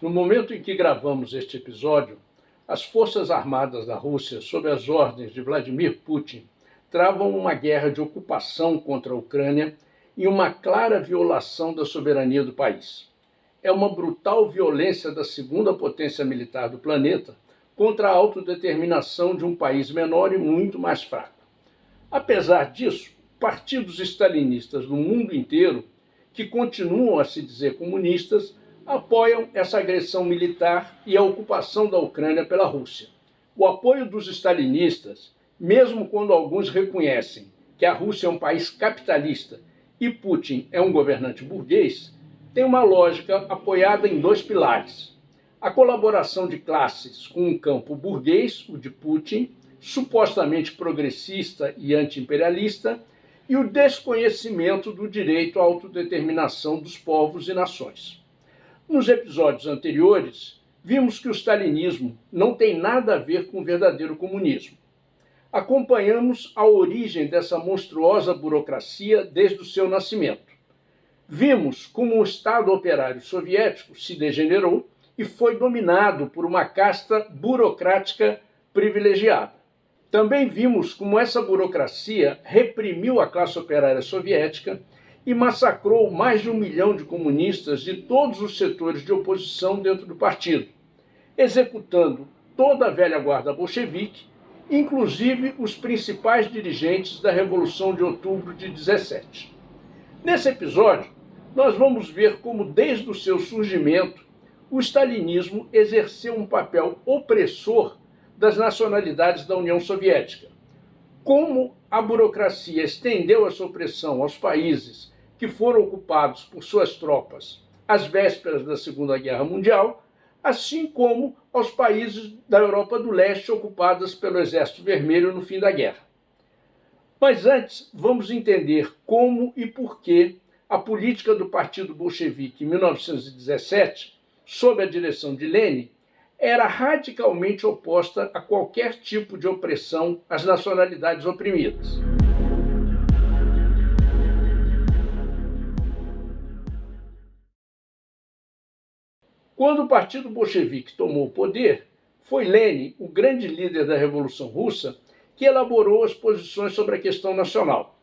No momento em que gravamos este episódio, as Forças Armadas da Rússia, sob as ordens de Vladimir Putin, travam uma guerra de ocupação contra a Ucrânia e uma clara violação da soberania do país. É uma brutal violência da segunda potência militar do planeta contra a autodeterminação de um país menor e muito mais fraco. Apesar disso, partidos stalinistas do mundo inteiro, que continuam a se dizer comunistas, apoiam essa agressão militar e a ocupação da Ucrânia pela Rússia. O apoio dos stalinistas, mesmo quando alguns reconhecem que a Rússia é um país capitalista e Putin é um governante burguês, tem uma lógica apoiada em dois pilares: a colaboração de classes com um campo burguês, o de Putin, supostamente progressista e anti-imperialista, e o desconhecimento do direito à autodeterminação dos povos e nações. Nos episódios anteriores, vimos que o stalinismo não tem nada a ver com o verdadeiro comunismo. Acompanhamos a origem dessa monstruosa burocracia desde o seu nascimento. Vimos como o Estado operário soviético se degenerou e foi dominado por uma casta burocrática privilegiada. Também vimos como essa burocracia reprimiu a classe operária soviética e massacrou mais de 1 milhão de comunistas de todos os setores de oposição dentro do partido, executando toda a velha guarda bolchevique, inclusive os principais dirigentes da Revolução de Outubro de 17. Nesse episódio, nós vamos ver como, desde o seu surgimento, o stalinismo exerceu um papel opressor das nacionalidades da União Soviética, como a burocracia estendeu essa opressão aos países que foram ocupados por suas tropas às vésperas da Segunda Guerra Mundial, assim como aos países da Europa do Leste ocupadas pelo Exército Vermelho no fim da guerra. Mas antes, vamos entender como e por que a política do Partido Bolchevique em 1917, sob a direção de Lenin, era radicalmente oposta a qualquer tipo de opressão às nacionalidades oprimidas. Quando o Partido Bolchevique tomou o poder, foi Lenin, o grande líder da Revolução Russa, que elaborou as posições sobre a questão nacional.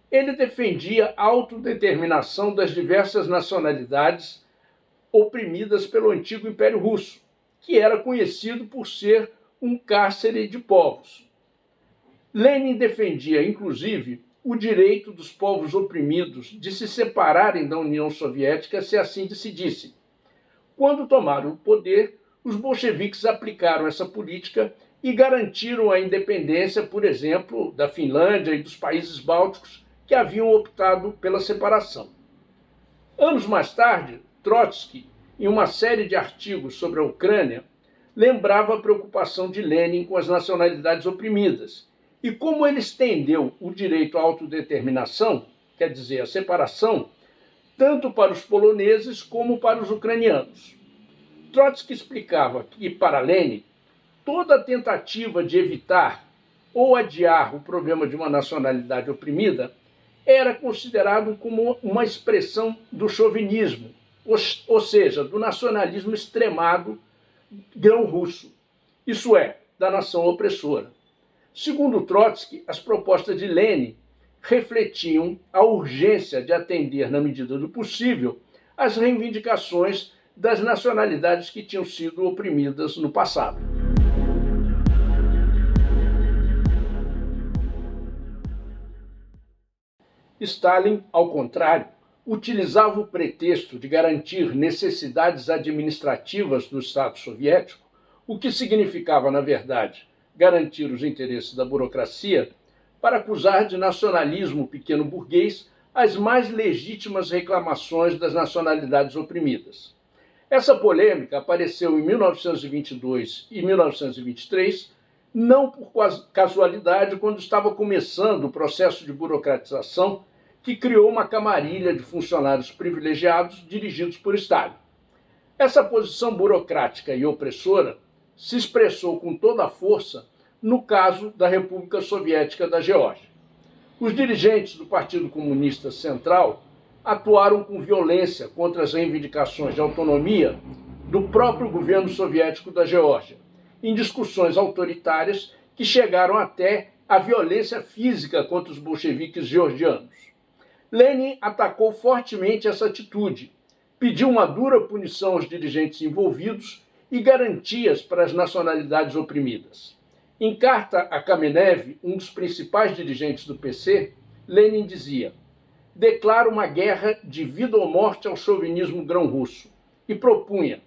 Ele defendia a autodeterminação das diversas nacionalidades oprimidas pelo antigo Império Russo, que era conhecido por ser um cárcere de povos. Lenin defendia, inclusive, o direito dos povos oprimidos de se separarem da União Soviética se assim decidissem. Quando tomaram o poder, os bolcheviques aplicaram essa política e garantiram a independência, por exemplo, da Finlândia e dos países bálticos que haviam optado pela separação. Anos mais tarde, Trotsky, em uma série de artigos sobre a Ucrânia, lembrava a preocupação de Lenin com as nacionalidades oprimidas e como ele estendeu o direito à autodeterminação, quer dizer, a separação, tanto para os poloneses como para os ucranianos. Trotsky explicava que, para Lenin, toda tentativa de evitar ou adiar o problema de uma nacionalidade oprimida era considerado como uma expressão do chauvinismo, ou seja, do nacionalismo extremado grão-russo, isso é, da nação opressora. Segundo Trotsky, as propostas de Lenin refletiam a urgência de atender, na medida do possível, às reivindicações das nacionalidades que tinham sido oprimidas no passado. Stalin, ao contrário, utilizava o pretexto de garantir necessidades administrativas do Estado soviético, o que significava, na verdade, garantir os interesses da burocracia, para acusar de nacionalismo pequeno-burguês as mais legítimas reclamações das nacionalidades oprimidas. Essa polêmica apareceu em 1922 e 1923, não por casualidade, quando estava começando o processo de burocratização que criou uma camarilha de funcionários privilegiados dirigidos por Stalin. Essa posição burocrática e opressora se expressou com toda a força no caso da República Soviética da Geórgia. Os dirigentes do Partido Comunista Central atuaram com violência contra as reivindicações de autonomia do próprio governo soviético da Geórgia, em discussões autoritárias que chegaram até a violência física contra os bolcheviques georgianos. Lenin atacou fortemente essa atitude, pediu uma dura punição aos dirigentes envolvidos e garantias para as nacionalidades oprimidas. Em carta a Kamenev, um dos principais dirigentes do PC, Lenin dizia: declara uma guerra de vida ou morte ao chauvinismo grão-russo e propunha: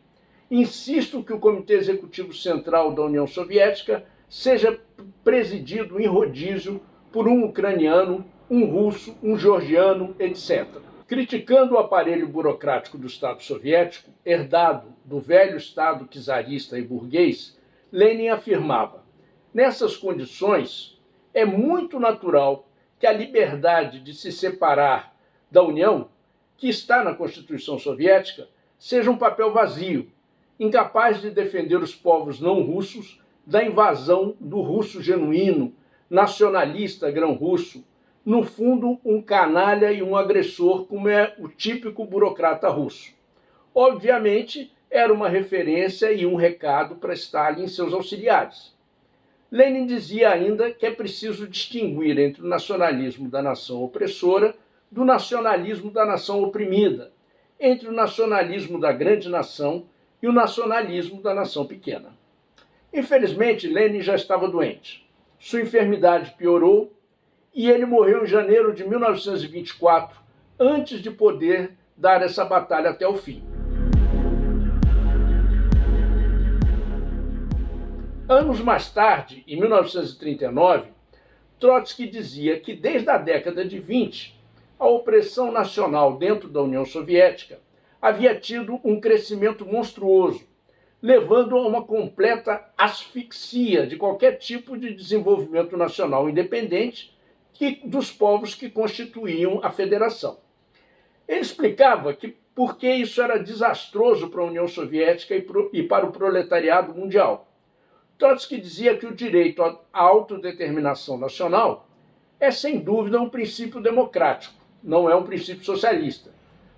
insisto que o Comitê Executivo Central da União Soviética seja presidido em rodízio por um ucraniano, um russo, um georgiano, etc. Criticando o aparelho burocrático do Estado soviético, herdado do velho Estado czarista e burguês, Lenin afirmava: nessas condições, é muito natural que a liberdade de se separar da União, que está na Constituição Soviética, seja um papel vazio, incapaz de defender os povos não russos da invasão do russo genuíno, nacionalista grão-russo, no fundo um canalha e um agressor, como é o típico burocrata russo. Obviamente, era uma referência e um recado para Stalin e seus auxiliares. Lenin dizia ainda que é preciso distinguir entre o nacionalismo da nação opressora do nacionalismo da nação oprimida, entre o nacionalismo da grande nação e o nacionalismo da nação pequena. Infelizmente, Lenin já estava doente. Sua enfermidade piorou e ele morreu em janeiro de 1924, antes de poder dar essa batalha até o fim. Anos mais tarde, em 1939, Trotsky dizia que desde a década de 20, a opressão nacional dentro da União Soviética havia tido um crescimento monstruoso, levando a uma completa asfixia de qualquer tipo de desenvolvimento nacional independente dos povos que constituíam a federação. Ele explicava que por que isso era desastroso para a União Soviética e para o proletariado mundial. Trotsky dizia que o direito à autodeterminação nacional é, sem dúvida, um princípio democrático, não é um princípio socialista.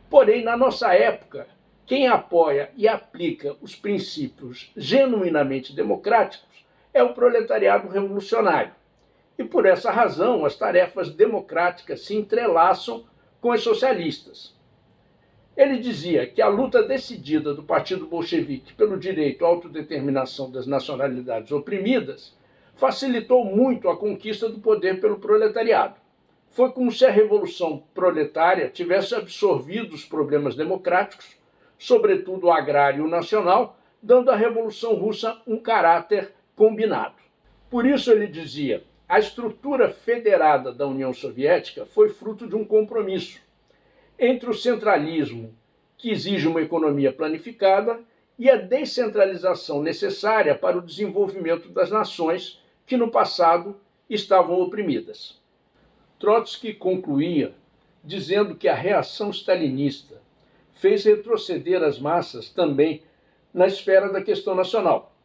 Porém, na nossa época, quem apoia e aplica os princípios genuinamente democráticos é o proletariado revolucionário. E, por essa razão, as tarefas democráticas se entrelaçam com as socialistas. Ele dizia que a luta decidida do Partido Bolchevique pelo direito à autodeterminação das nacionalidades oprimidas facilitou muito a conquista do poder pelo proletariado. Foi como se a Revolução Proletária tivesse absorvido os problemas democráticos, sobretudo o agrário nacional, dando à Revolução Russa um caráter combinado. Por isso ele dizia: a estrutura federada da União Soviética foi fruto de um compromisso entre o centralismo, que exige uma economia planificada, e a descentralização necessária para o desenvolvimento das nações que no passado estavam oprimidas. Trotsky concluía dizendo que a reação stalinista fez retroceder as massas também na esfera da questão nacional.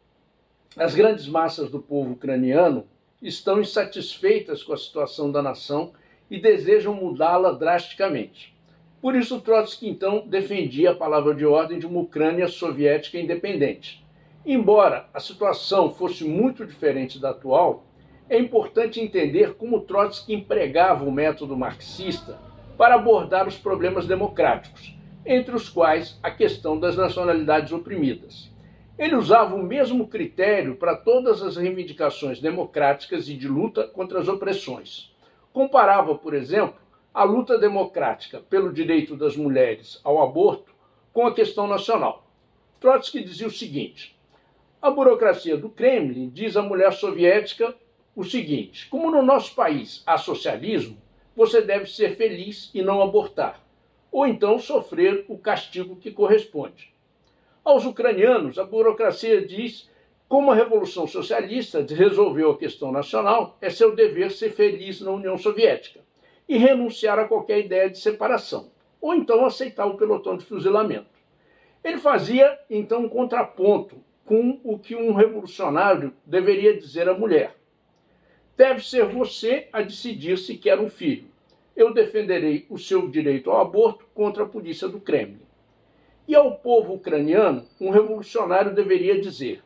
As grandes massas do povo ucraniano estão insatisfeitas com a situação da nação e desejam mudá-la drasticamente. Por isso, Trotsky, então, defendia a palavra de ordem de uma Ucrânia soviética independente. Embora a situação fosse muito diferente da atual, é importante entender como Trotsky empregava o método marxista para abordar os problemas democráticos, entre os quais a questão das nacionalidades oprimidas. Ele usava o mesmo critério para todas as reivindicações democráticas e de luta contra as opressões. Comparava, por exemplo, a luta democrática pelo direito das mulheres ao aborto com a questão nacional. Trotsky dizia o seguinte: a burocracia do Kremlin diz à mulher soviética o seguinte: como no nosso país há socialismo, você deve ser feliz e não abortar, ou então sofrer o castigo que corresponde. Aos ucranianos, a burocracia diz: como a Revolução Socialista resolveu a questão nacional, é seu dever ser feliz na União Soviética e renunciar a qualquer ideia de separação, ou então aceitar o pelotão de fuzilamento. Ele fazia, então, um contraponto com o que um revolucionário deveria dizer à mulher: deve ser você a decidir se quer um filho. Eu defenderei o seu direito ao aborto contra a polícia do Kremlin. E ao povo ucraniano, um revolucionário deveria dizer: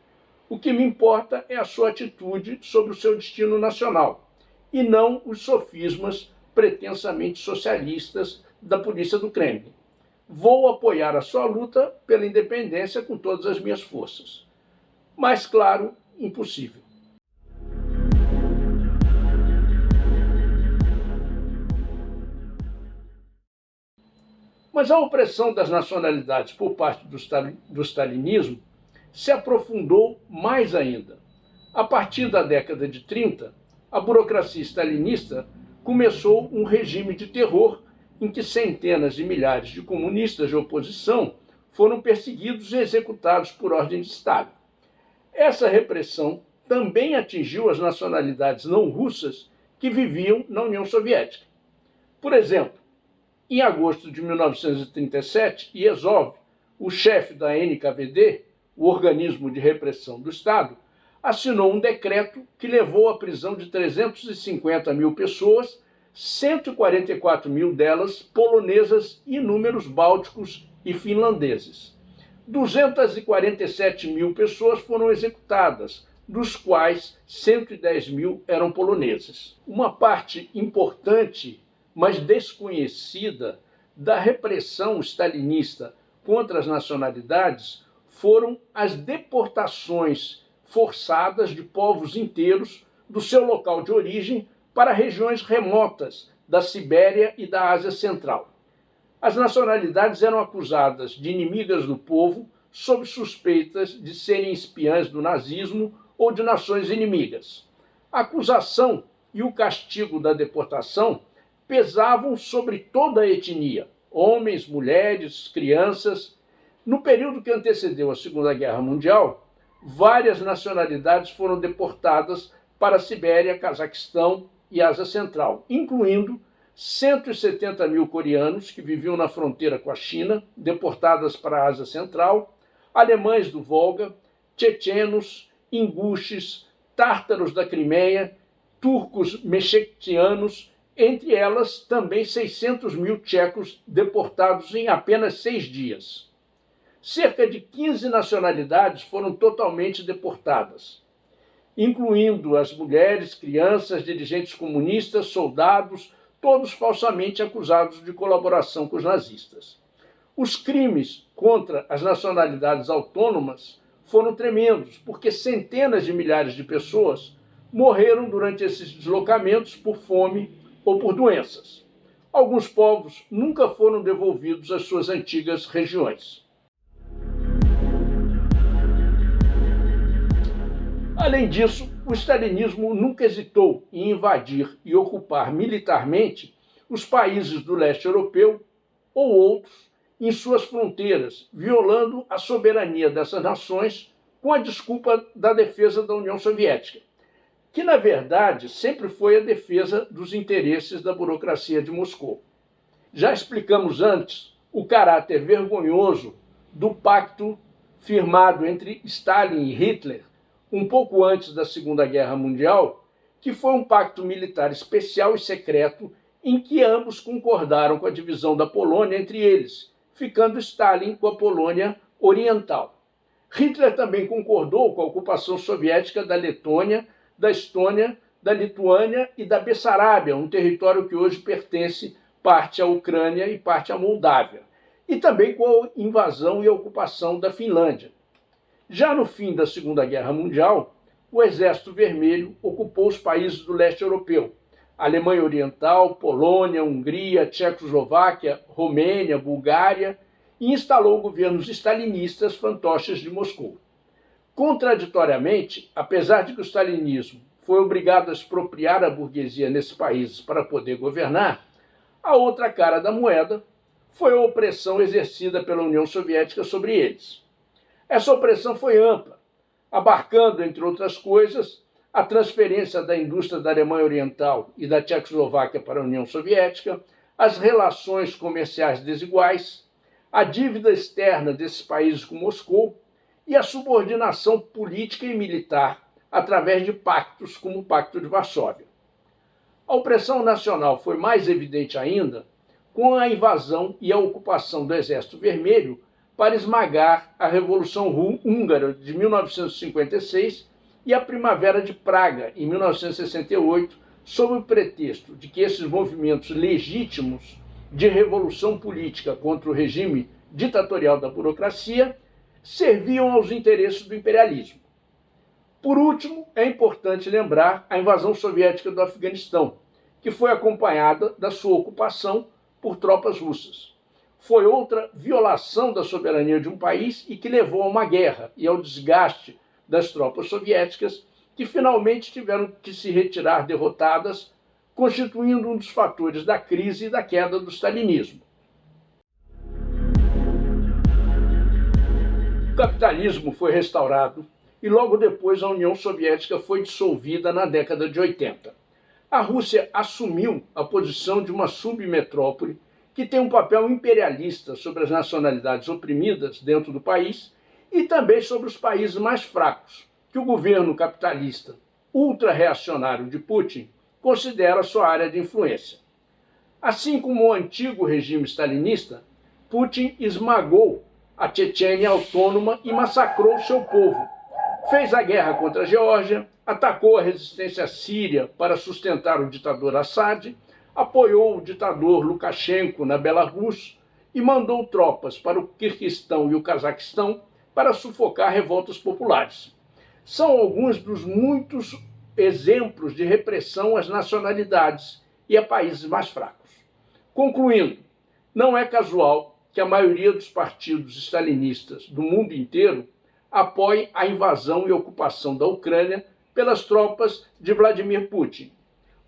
o que me importa é a sua atitude sobre o seu destino nacional, e não os sofismas pretensamente socialistas da polícia do Kremlin. Vou apoiar a sua luta pela independência com todas as minhas forças. Mas, claro, impossível. Mas a opressão das nacionalidades por parte do stalinismo se aprofundou mais ainda. A partir da década de 30, a burocracia stalinista começou um regime de terror em que centenas de milhares de comunistas de oposição foram perseguidos e executados por ordem de Stalin. Essa repressão também atingiu as nacionalidades não russas que viviam na União Soviética. Por exemplo, em agosto de 1937, Yezhov, o chefe da NKVD, o organismo de repressão do Estado, assinou um decreto que levou à prisão de 350 mil pessoas, 144 mil delas polonesas e números bálticos e finlandeses. 247 mil pessoas foram executadas, dos quais 110 mil eram poloneses. Uma parte importante, mas desconhecida, da repressão stalinista contra as nacionalidades foram as deportações forçadas de povos inteiros do seu local de origem para regiões remotas da Sibéria e da Ásia Central. As nacionalidades eram acusadas de inimigas do povo sob suspeitas de serem espiãs do nazismo ou de nações inimigas. A acusação e o castigo da deportação pesavam sobre toda a etnia, homens, mulheres, crianças. No período que antecedeu a Segunda Guerra Mundial, várias nacionalidades foram deportadas para a Sibéria, Cazaquistão e Ásia Central, incluindo 170 mil coreanos que viviam na fronteira com a China, deportadas para a Ásia Central, alemães do Volga, tchetchenos, ingushes, tártaros da Crimeia, turcos mexetianos, entre elas também 600 mil tchecos deportados em apenas 6 dias. Cerca de 15 nacionalidades foram totalmente deportadas, incluindo as mulheres, crianças, dirigentes comunistas, soldados, todos falsamente acusados de colaboração com os nazistas. Os crimes contra as nacionalidades autônomas foram tremendos, porque centenas de milhares de pessoas morreram durante esses deslocamentos por fome ou por doenças. Alguns povos nunca foram devolvidos às suas antigas regiões. Além disso, o stalinismo nunca hesitou em invadir e ocupar militarmente os países do leste europeu ou outros em suas fronteiras, violando a soberania dessas nações com a desculpa da defesa da União Soviética, que, na verdade, sempre foi a defesa dos interesses da burocracia de Moscou. Já explicamos antes o caráter vergonhoso do pacto firmado entre Stalin e Hitler um pouco antes da Segunda Guerra Mundial, que foi um pacto militar especial e secreto em que ambos concordaram com a divisão da Polônia entre eles, ficando Stalin com a Polônia Oriental. Hitler também concordou com a ocupação soviética da Letônia, da Estônia, da Lituânia e da Bessarábia, um território que hoje pertence parte à Ucrânia e parte à Moldávia, e também com a invasão e a ocupação da Finlândia. Já no fim da Segunda Guerra Mundial, o Exército Vermelho ocupou os países do leste europeu, Alemanha Oriental, Polônia, Hungria, Tchecoslováquia, Romênia, Bulgária, e instalou governos stalinistas fantoches de Moscou. Contraditoriamente, apesar de que o stalinismo foi obrigado a expropriar a burguesia nesses países para poder governar, a outra cara da moeda foi a opressão exercida pela União Soviética sobre eles. Essa opressão foi ampla, abarcando, entre outras coisas, a transferência da indústria da Alemanha Oriental e da Tchecoslováquia para a União Soviética, as relações comerciais desiguais, a dívida externa desses países com Moscou e a subordinação política e militar através de pactos como o Pacto de Varsóvia. A opressão nacional foi mais evidente ainda com a invasão e a ocupação do Exército Vermelho para esmagar a Revolução Húngara de 1956 e a Primavera de Praga, em 1968, sob o pretexto de que esses movimentos legítimos de revolução política contra o regime ditatorial da burocracia serviam aos interesses do imperialismo. Por último, é importante lembrar a invasão soviética do Afeganistão, que foi acompanhada da sua ocupação por tropas russas. Foi outra violação da soberania de um país e que levou a uma guerra e ao desgaste das tropas soviéticas, que finalmente tiveram que se retirar derrotadas, constituindo um dos fatores da crise e da queda do stalinismo. O capitalismo foi restaurado e logo depois a União Soviética foi dissolvida na década de 80. A Rússia assumiu a posição de uma submetrópole que tem um papel imperialista sobre as nacionalidades oprimidas dentro do país e também sobre os países mais fracos, que o governo capitalista ultra-reacionário de Putin considera sua área de influência. Assim como o antigo regime stalinista, Putin esmagou a Chechênia autônoma e massacrou seu povo. Fez a guerra contra a Geórgia, atacou a resistência síria para sustentar o ditador Assad, apoiou o ditador Lukashenko na Belarus e mandou tropas para o Quirguistão e o Cazaquistão para sufocar revoltas populares. São alguns dos muitos exemplos de repressão às nacionalidades e a países mais fracos. Concluindo, não é casual que a maioria dos partidos stalinistas do mundo inteiro apoie a invasão e ocupação da Ucrânia pelas tropas de Vladimir Putin.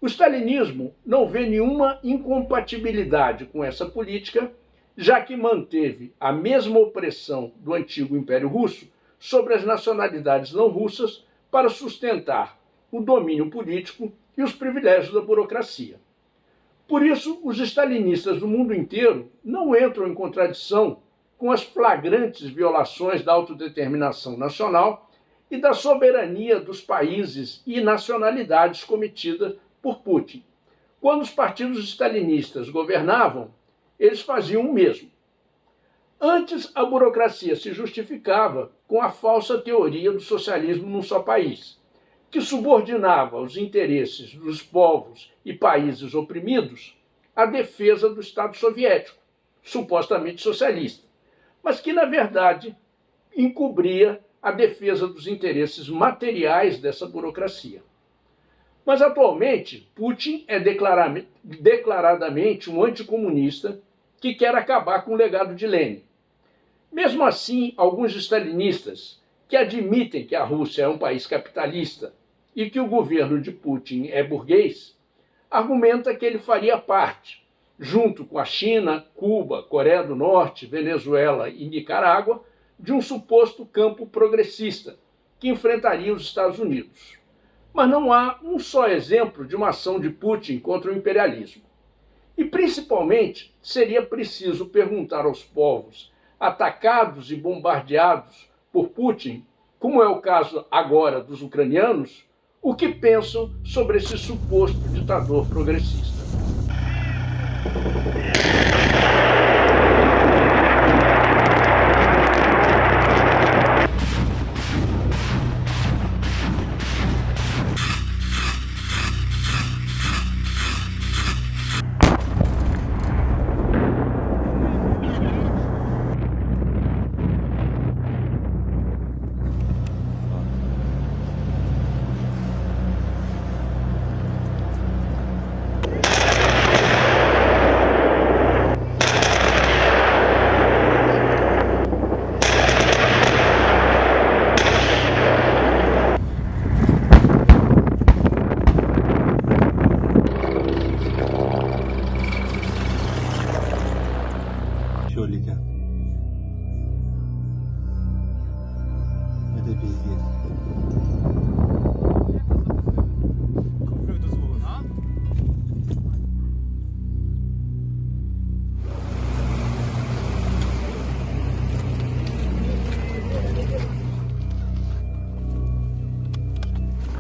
O stalinismo não vê nenhuma incompatibilidade com essa política, já que manteve a mesma opressão do antigo Império Russo sobre as nacionalidades não russas para sustentar o domínio político e os privilégios da burocracia. Por isso, os stalinistas do mundo inteiro não entram em contradição com as flagrantes violações da autodeterminação nacional e da soberania dos países e nacionalidades cometidas por Putin. Quando os partidos stalinistas governavam, eles faziam o mesmo. Antes, a burocracia se justificava com a falsa teoria do socialismo num só país, que subordinava os interesses dos povos e países oprimidos à defesa do Estado soviético, supostamente socialista, mas que, na verdade, encobria a defesa dos interesses materiais dessa burocracia. Mas, atualmente, Putin é declaradamente um anticomunista que quer acabar com o legado de Lenin. Mesmo assim, alguns stalinistas, que admitem que a Rússia é um país capitalista e que o governo de Putin é burguês, argumenta que ele faria parte, junto com a China, Cuba, Coreia do Norte, Venezuela e Nicarágua, de um suposto campo progressista que enfrentaria os Estados Unidos. Mas não há um só exemplo de uma ação de Putin contra o imperialismo. E, principalmente, seria preciso perguntar aos povos atacados e bombardeados por Putin, como é o caso agora dos ucranianos, o que pensam sobre esse suposto ditador progressista. Şöyle это пиздец. Купив дозволено, а?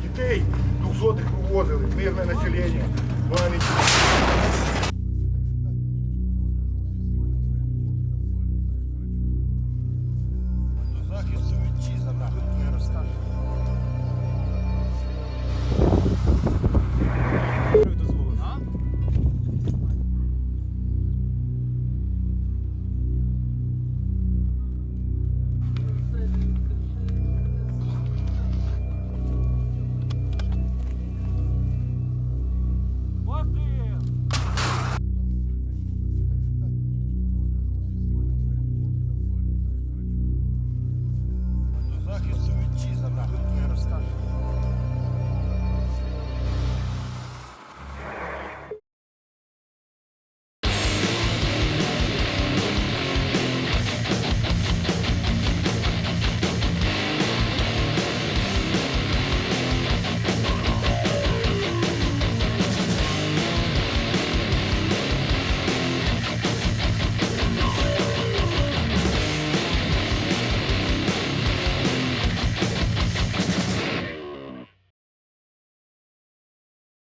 Дітей 200-х вивозили, мирне населення, мамі.